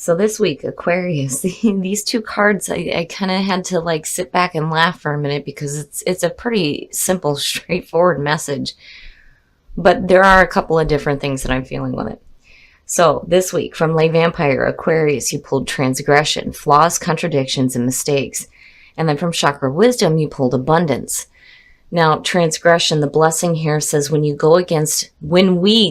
So this week, Aquarius, these two cards, I kind of had to like sit back and laugh for a minute because it's a pretty simple, straightforward message. But there are a couple of different things that I'm feeling with it. So this week, from Lay Vampire, Aquarius, you pulled transgression, flaws, contradictions, and mistakes. And then from Chakra Wisdom, you pulled abundance. Now, transgression, the blessing here says when we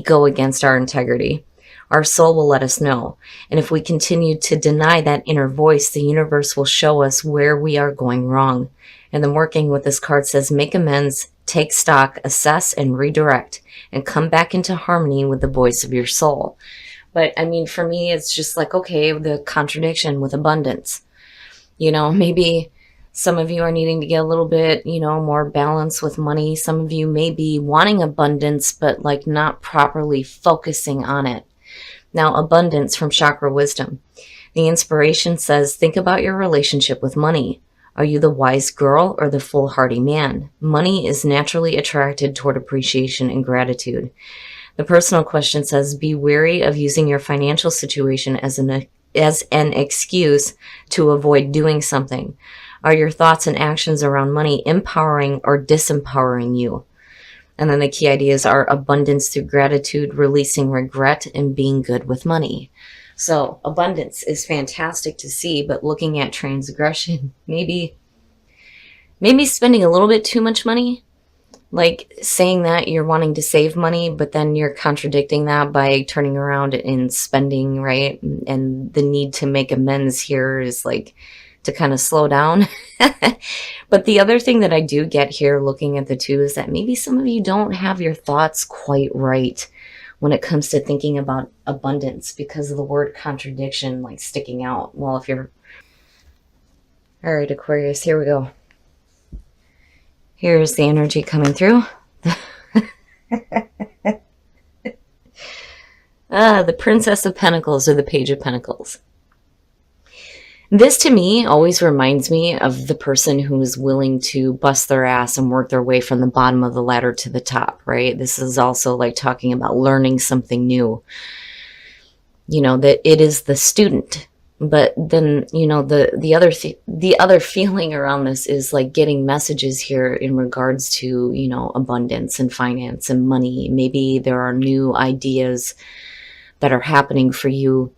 go against our integrity, our soul will let us know. And if we continue to deny that inner voice, the universe will show us where we are going wrong. And then working with this card says, make amends, take stock, assess, and redirect, and come back into harmony with the voice of your soul. But I mean, for me, it's just like, okay, the contradiction with abundance. Maybe some of you are needing to get a little bit, more balance with money. Some of you may be wanting abundance, but like not properly focusing on it. Now, abundance from Chakra Wisdom. The inspiration says, think about your relationship with money. Are you the wise girl or the foolhardy man? Money is naturally attracted toward appreciation and gratitude. The personal question says, be wary of using your financial situation as an excuse to avoid doing something. Are your thoughts and actions around money empowering or disempowering you? And then the key ideas are abundance through gratitude, releasing regret, and being good with money. So abundance is fantastic to see, but looking at transgression, maybe spending a little bit too much money, like saying that you're wanting to save money, but then you're contradicting that by turning around and spending, right? And the need to make amends here is like to kind of slow down. But the other thing that I do get here looking at the two is that maybe some of you don't have your thoughts quite right when it comes to thinking about abundance because of the word contradiction like sticking out. Well, if you're... All right, Aquarius, here we go. Here's the energy coming through. The Princess of Pentacles or the Page of Pentacles. This to me always reminds me of the person who is willing to bust their ass and work their way from the bottom of the ladder to the top, right? This is also like talking about learning something new. That it is the student. But then, the other feeling around this is like getting messages here in regards to, abundance and finance and money. Maybe there are new ideas that are happening for you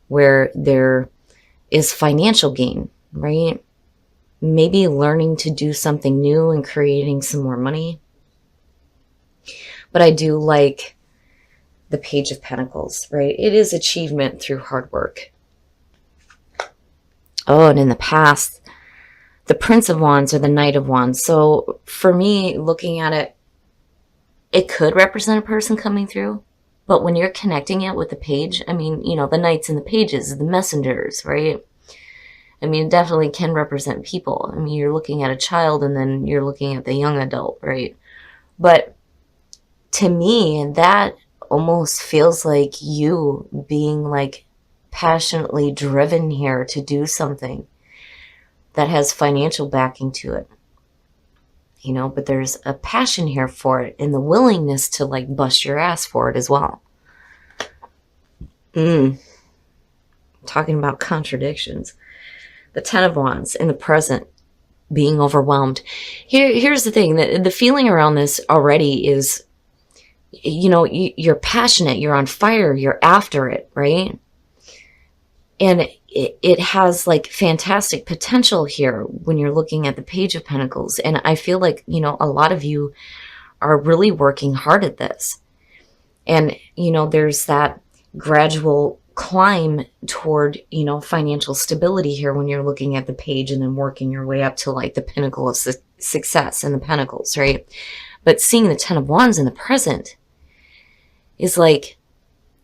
where there is financial gain, right? Maybe learning to do something new and creating some more money. But I do like the Page of Pentacles, right? It is achievement through hard work. Oh, and in the past, the Prince of Wands or the Knight of Wands. So for me, looking at it, it could represent a person coming through. But when you're connecting it with the page, I mean, the knights and the pages, the messengers, right? I mean, it definitely can represent people. I mean, you're looking at a child and then you're looking at the young adult, right? But to me, that almost feels like you being like passionately driven here to do something that has financial backing to it. But there's a passion here for it and the willingness to like bust your ass for it as well. Talking about contradictions. The Ten of Wands in the present, being overwhelmed. Here's the thing, the feeling around this already is, you're passionate, you're on fire, you're after it, right? And it has like fantastic potential here when you're looking at the Page of Pentacles. And I feel like, a lot of you are really working hard at this. And, there's that gradual climb toward, financial stability here when you're looking at the page and then working your way up to like the pinnacle of success and the pentacles, right? But seeing the Ten of Wands in the present is like,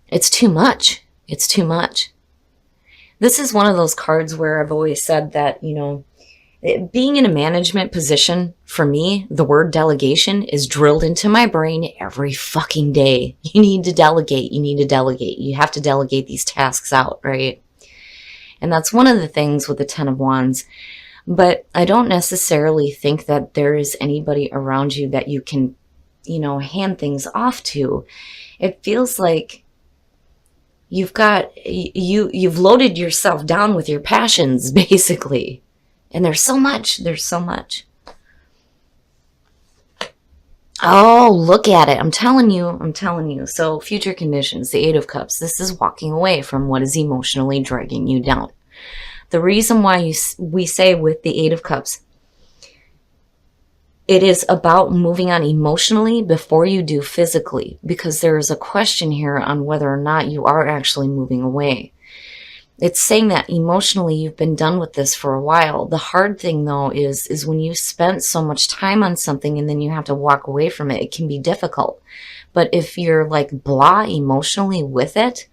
it's too much. It's too much. This is one of those cards where I've always said that, being in a management position, for me, the word delegation is drilled into my brain every fucking day. You need to delegate. You need to delegate. You have to delegate these tasks out, right? And that's one of the things with the Ten of Wands. But I don't necessarily think that there is anybody around you that you can, hand things off to. It feels like you've loaded yourself down with your passions, basically. And there's so much. Oh, look at it. I'm telling you. So future conditions, the Eight of Cups. This is walking away from what is emotionally dragging you down. The reason why we say with the Eight of Cups, it is about moving on emotionally before you do physically, because there is a question here on whether or not you are actually moving away. It's saying that emotionally you've been done with this for a while. The hard thing though is when you spent so much time on something and then you have to walk away from it, it can be difficult. But if you're like blah emotionally with it,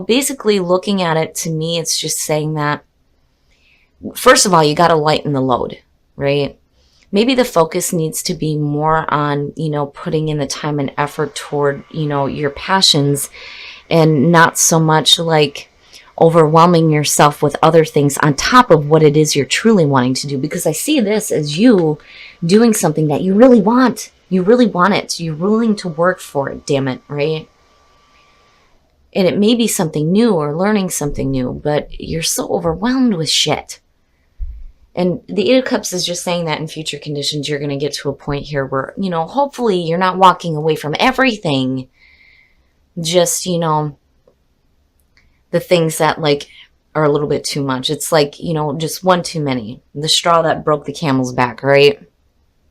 basically looking at it, to me, it's just saying that, first of all, you got to lighten the load, right? Maybe the focus needs to be more on, putting in the time and effort toward, your passions, and not so much like overwhelming yourself with other things on top of what it is you're truly wanting to do. Because I see this as you doing something that you really want. You really want it. You're willing to work for it, damn it, right? And it may be something new or learning something new, but you're so overwhelmed with shit. And the Eight of Cups is just saying that in future conditions, you're going to get to a point here where, hopefully you're not walking away from everything. Just, the things that like are a little bit too much. It's like, just one too many. The straw that broke the camel's back, right?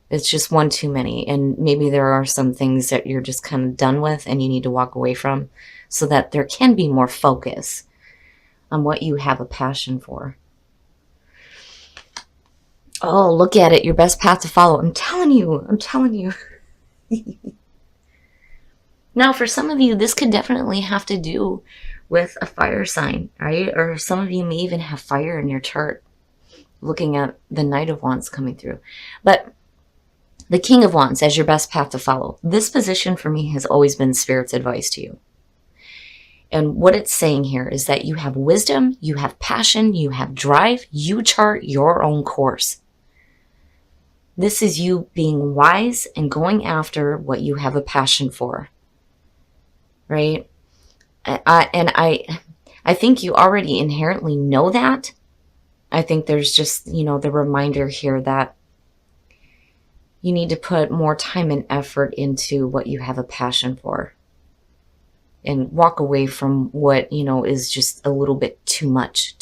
It's just one too many. And maybe there are some things that you're just kind of done with and you need to walk away from, so that there can be more focus on what you have a passion for. Oh, look at it. Your best path to follow. I'm telling you. Now, for some of you, this could definitely have to do with a fire sign, right? Or some of you may even have fire in your chart, looking at the Knight of Wands coming through. But the King of Wands as your best path to follow. This position for me has always been Spirit's advice to you. And what it's saying here is that you have wisdom, you have passion, you have drive, you chart your own course. This is you being wise and going after what you have a passion for, right? I think you already inherently know that. I think there's just, the reminder here that you need to put more time and effort into what you have a passion for, and walk away from what, is just a little bit too much.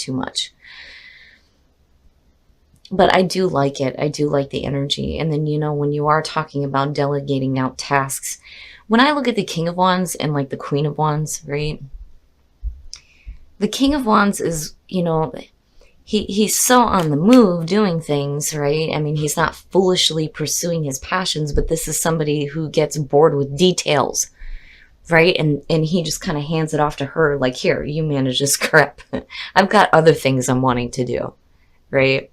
But I do like it. I do like the energy. And then, when you are talking about delegating out tasks, when I look at the King of Wands and like the Queen of Wands, right? The King of Wands is, he's so on the move doing things, right? I mean, he's not foolishly pursuing his passions, but this is somebody who gets bored with details, right? And he just kind of hands it off to her, like, here, you manage this crap. I've got other things I'm wanting to do, right?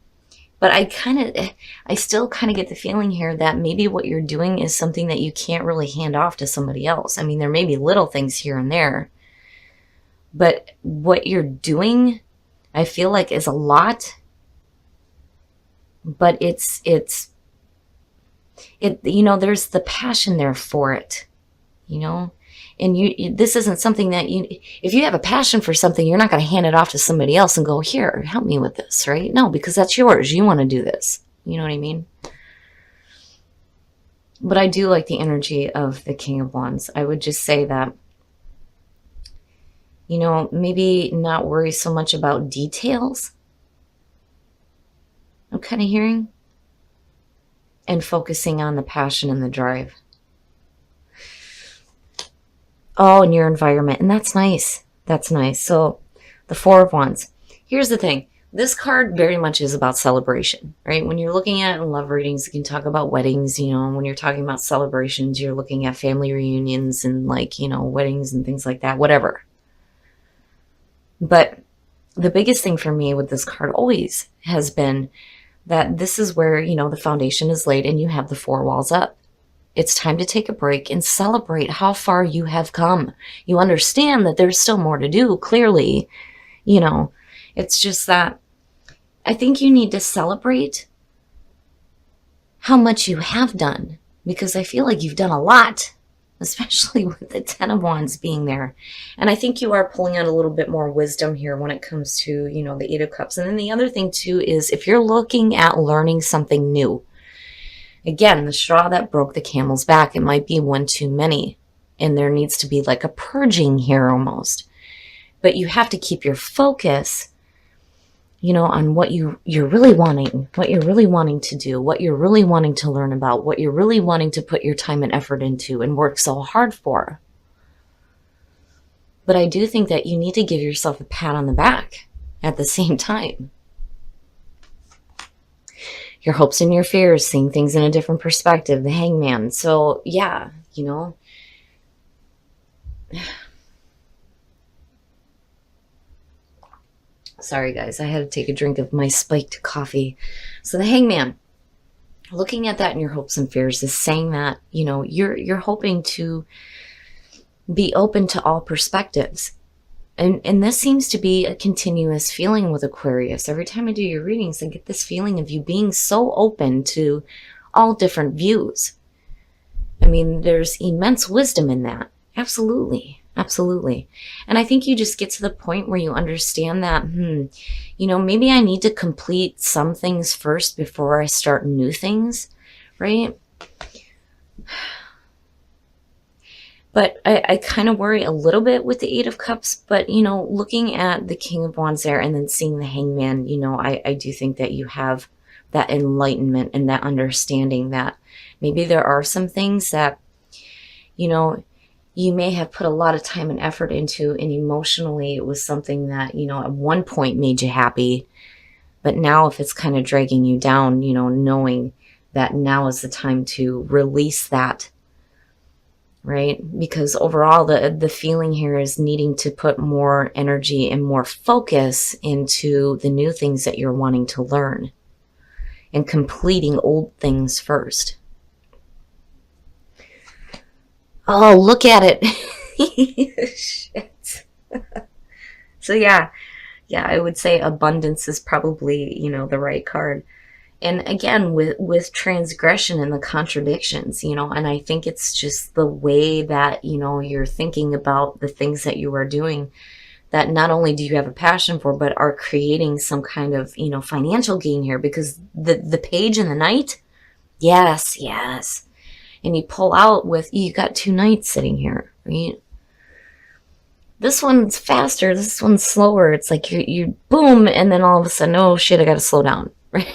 But I still kind of get the feeling here that maybe what you're doing is something that you can't really hand off to somebody else. I mean, there may be little things here and there, but what you're doing, I feel like, is a lot. But it's there's the passion there for it, And this isn't something that if you have a passion for something, you're not going to hand it off to somebody else and go, here, help me with this, right? No, because that's yours. You want to do this. You know what I mean? But I do like the energy of the King of Wands. I would just say that, maybe not worry so much about details. I'm kind of hearing. And focusing on the passion and the drive. Oh, and your environment. And that's nice. That's nice. So the Four of Wands. Here's the thing. This card very much is about celebration, right? When you're looking at love readings, you can talk about weddings, when you're talking about celebrations, you're looking at family reunions and weddings and things like that, whatever. But the biggest thing for me with this card always has been that this is where, the foundation is laid and you have the four walls up. It's time to take a break and celebrate how far you have come. You understand that there's still more to do, clearly. It's just that I think you need to celebrate how much you have done, because I feel like you've done a lot. especially with the Ten of Wands being there. And I think you are pulling out a little bit more wisdom here when it comes to, you know, the Eight of Cups. And then the other thing too is if you're looking at learning something new, again, the straw that broke the camel's back, it might be one too many. And there needs to be like a purging here almost. But you have to keep your focus, you know, on what you're really wanting, what you're really wanting to do, what you're really wanting to learn about, what you're really wanting to put your time and effort into and work so hard for. But I do think that you need to give yourself a pat on the back at the same time. Your hopes and your fears, seeing things in a different perspective, the Hangman. So yeah, you know, sorry guys, I had to take a drink of my spiked coffee. So the Hangman, looking at that in your hopes and fears is saying that, you know, you're hoping to be open to all perspectives. And this seems to be a continuous feeling with Aquarius. Every time I do your readings, I get this feeling of you being so open to all different views. I mean, there's immense wisdom in that. Absolutely. Absolutely. And I think you just get to the point where you understand that, you know, maybe I need to complete some things first before I start new things, right? But I kind of worry a little bit with the Eight of Cups. But, you know, looking at the King of Wands there and then seeing the Hangman, you know, I do think that you have that enlightenment and that understanding that maybe there are some things that, you know, you may have put a lot of time and effort into, and emotionally it was something that, you know, at one point made you happy. But now if it's kind of dragging you down, you know, knowing that now is the time to release that, right? Because overall the feeling here is needing to put more energy and more focus into the new things that you're wanting to learn and completing old things first. Oh, look at it. Shit. So yeah, I would say abundance is probably, you know, the right card. And again, with transgression and the contradictions, you know, and I think it's just the way that, you know, you're thinking about the things that you are doing that not only do you have a passion for, but are creating some kind of, you know, financial gain here, because the page and the knight, yes. And you pull out with, you got two knights sitting here, right? This one's faster, this one's slower. It's like you boom, and then all of a sudden, oh shit, I gotta slow down, right?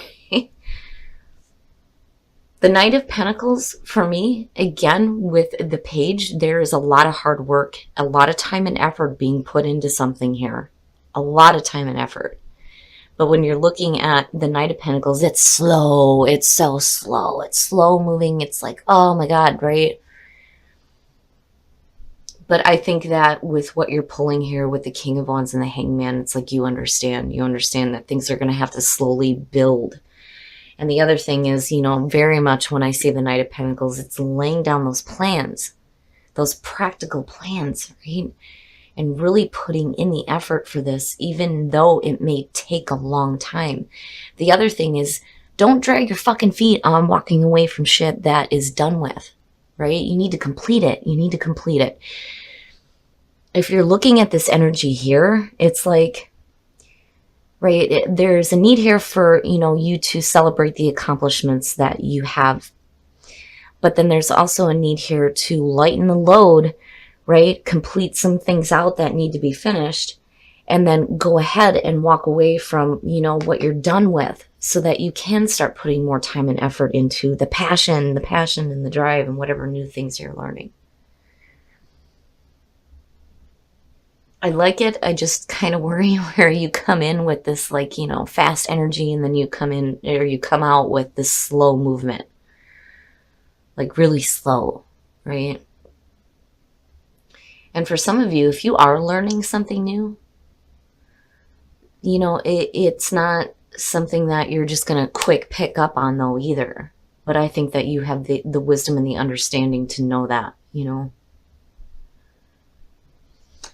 The Knight of Pentacles, for me, again, with the page, there is a lot of hard work, a lot of time and effort being put into something here. A lot of time and effort. But when you're looking at the Knight of Pentacles, it's slow. It's so slow. It's slow moving. It's like, oh my God, right? But I think that with what you're pulling here with the King of Wands and the Hangman, it's like you understand. You understand that things are going to have to slowly build. And the other thing is, you know, very much when I say the Knight of Pentacles, it's laying down those plans, those practical plans, right? And really putting in the effort for this, even though it may take a long time. The other thing is, don't drag your fucking feet on walking away from shit that is done with, right? You need to complete it. You need to complete it. If you're looking at this energy here, it's like, right, there's a need here for, you know, you to celebrate the accomplishments that you have. But then there's also a need here to lighten the load, right? Complete some things out that need to be finished, and then go ahead and walk away from, you know, what you're done with, so that you can start putting more time and effort into the passion and the drive and whatever new things you're learning. I like it. I just kind of worry where you come in with this, like, you know, fast energy, and then you come in, or you come out with this slow movement. Like really slow, right? And for some of you, if you are learning something new, you know, it's not something that you're just going to quick pick up on though either. But I think that you have the wisdom and the understanding to know that, you know.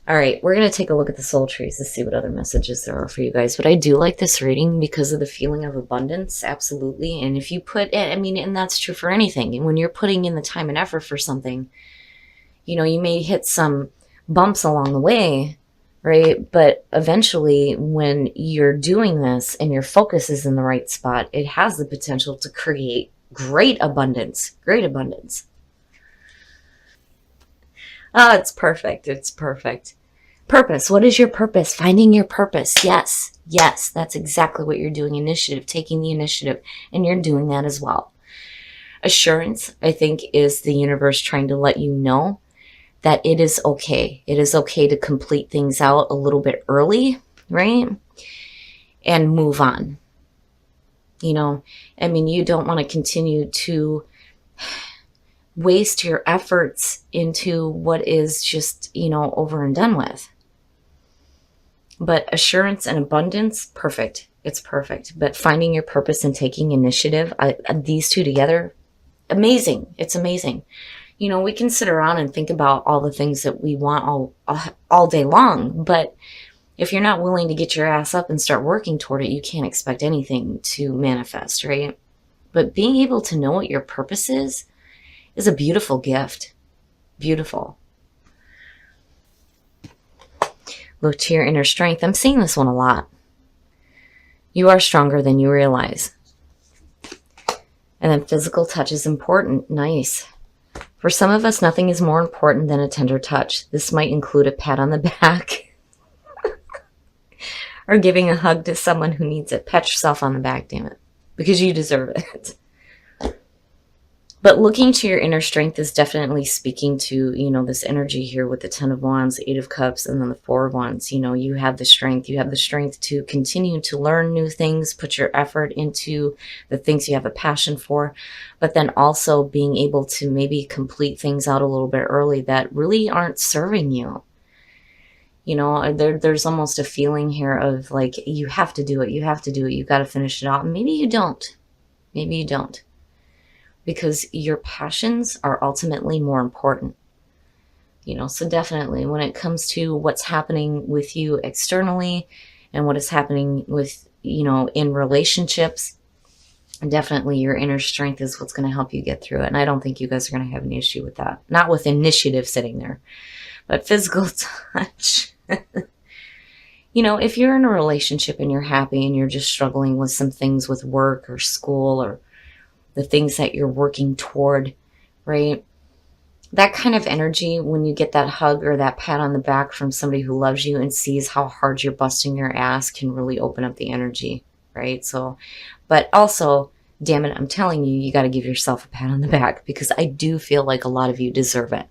All right, we're going to take a look at the soul trees to see what other messages there are for you guys. But I do like this reading because of the feeling of abundance, absolutely. And if you put, I mean, and that's true for anything. When you're putting in the time and effort for something, You know, you may hit some bumps along the way, right? But eventually, when you're doing this and your focus is in the right spot, it has the potential to create great abundance, great abundance. Oh, it's perfect. It's perfect. Purpose. What is your purpose? Finding your purpose. Yes. Yes. That's exactly what you're doing. Initiative, taking the initiative. And you're doing that as well. Assurance, I think, is the universe trying to let you know that it is okay. It is okay to complete things out a little bit early, right? And move on. You know, I mean, you don't want to continue to waste your efforts into what is just, you know, over and done with. But assurance and abundance, perfect. It's perfect. But finding your purpose and taking initiative, these two together, amazing. It's amazing. You know, we can sit around and think about all the things that we want all day long, but if you're not willing to get your ass up and start working toward it, you can't expect anything to manifest, right? But being able to know what your purpose is a beautiful gift. Beautiful. Look to your inner strength. I'm seeing this one a lot. You are stronger than you realize. And then physical touch is important. Nice. For some of us, nothing is more important than a tender touch. This might include a pat on the back or giving a hug to someone who needs it. Pat yourself on the back, damn it, because you deserve it. But looking to your inner strength is definitely speaking to, you know, this energy here with the 10 of Wands, 8 of Cups, and then the 4 of Wands. You know, you have the strength. You have the strength to continue to learn new things, put your effort into the things you have a passion for, but then also being able to maybe complete things out a little bit early that really aren't serving you. You know, there's almost a feeling here of like, you have to do it. You have to do it. You got to finish it out. And maybe you don't. Maybe you don't. Because your passions are ultimately more important. You know, so definitely when it comes to what's happening with you externally and what is happening with, you know, in relationships, definitely your inner strength is what's going to help you get through it. And I don't think you guys are going to have an issue with that. Not with initiative sitting there, but physical touch. You know, if you're in a relationship and you're happy and you're just struggling with some things with work or school or the things that you're working toward, right? That kind of energy, when you get that hug or that pat on the back from somebody who loves you and sees how hard you're busting your ass, can really open up the energy, right? So, but also, damn it, I'm telling you, you got to give yourself a pat on the back because I do feel like a lot of you deserve it.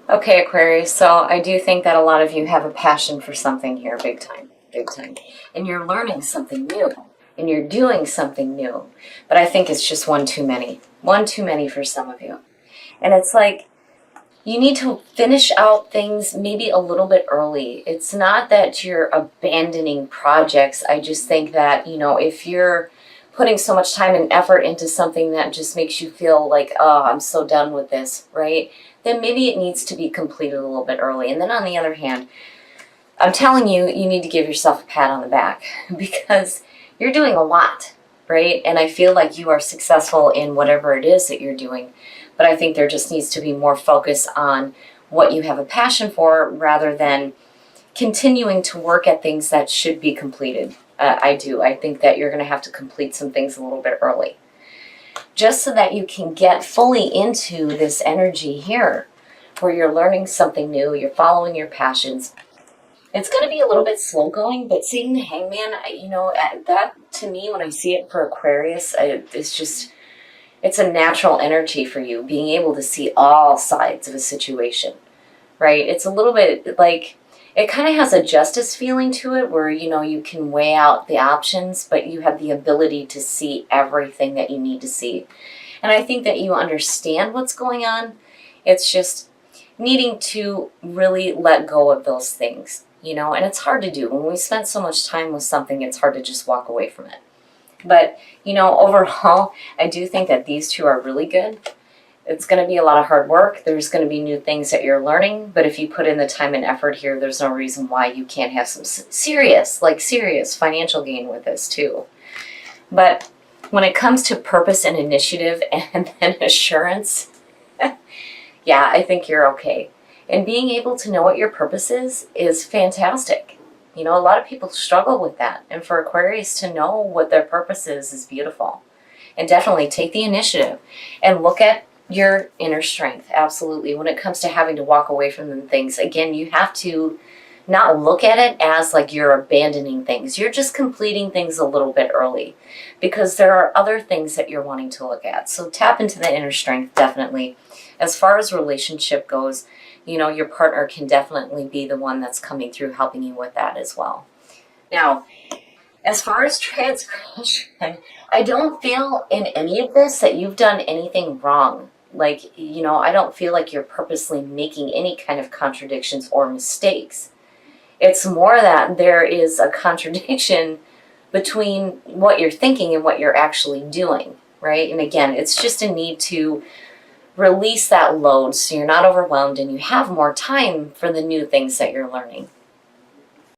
Okay, Aquarius, so I do think that a lot of you have a passion for something here, big time, big time. And you're learning something new. And you're doing something new. But I think it's just one too many. One too many for some of you. And it's like, you need to finish out things maybe a little bit early. It's not that you're abandoning projects. I just think that, you know, if you're putting so much time and effort into something that just makes you feel like, oh, I'm so done with this, right? Then maybe it needs to be completed a little bit early. And then on the other hand, I'm telling you, you need to give yourself a pat on the back because you're doing a lot, right? And I feel like you are successful in whatever it is that you're doing. But I think there just needs to be more focus on what you have a passion for rather than continuing to work at things that should be completed. I do. I think that you're going to have to complete some things a little bit early. Just so that you can get fully into this energy here where you're learning something new, you're following your passions. It's going to be a little bit slow going, but seeing the Hangman, you know, that to me, when I see it for Aquarius, it's a natural energy for you, being able to see all sides of a situation, right? It's a little bit like, it kind of has a justice feeling to it where, you know, you can weigh out the options, but you have the ability to see everything that you need to see. And I think that you understand what's going on. It's just needing to really let go of those things. You know, and it's hard to do. When we spend so much time with something, it's hard to just walk away from it. But, you know, overall, I do think that these two are really good. It's going to be a lot of hard work. There's going to be new things that you're learning. But if you put in the time and effort here, there's no reason why you can't have some serious financial gain with this too. But when it comes to purpose and initiative and then assurance, Yeah, I think you're okay. And being able to know what your purpose is fantastic. You know, a lot of people struggle with that. And for Aquarius to know what their purpose is beautiful. And definitely take the initiative and look at your inner strength. Absolutely. When it comes to having to walk away from them things, again, you have to not look at it as like you're abandoning things. You're just completing things a little bit early because there are other things that you're wanting to look at. So tap into the inner strength, definitely. As far as relationship goes, you know, your partner can definitely be the one that's coming through helping you with that as well. Now, as far as transgression, I don't feel in any of this that you've done anything wrong. Like, you know, I don't feel like you're purposely making any kind of contradictions or mistakes. It's more that there is a contradiction between what you're thinking and what you're actually doing, right? And again, it's just a need to release that load so you're not overwhelmed and you have more time for the new things that you're learning.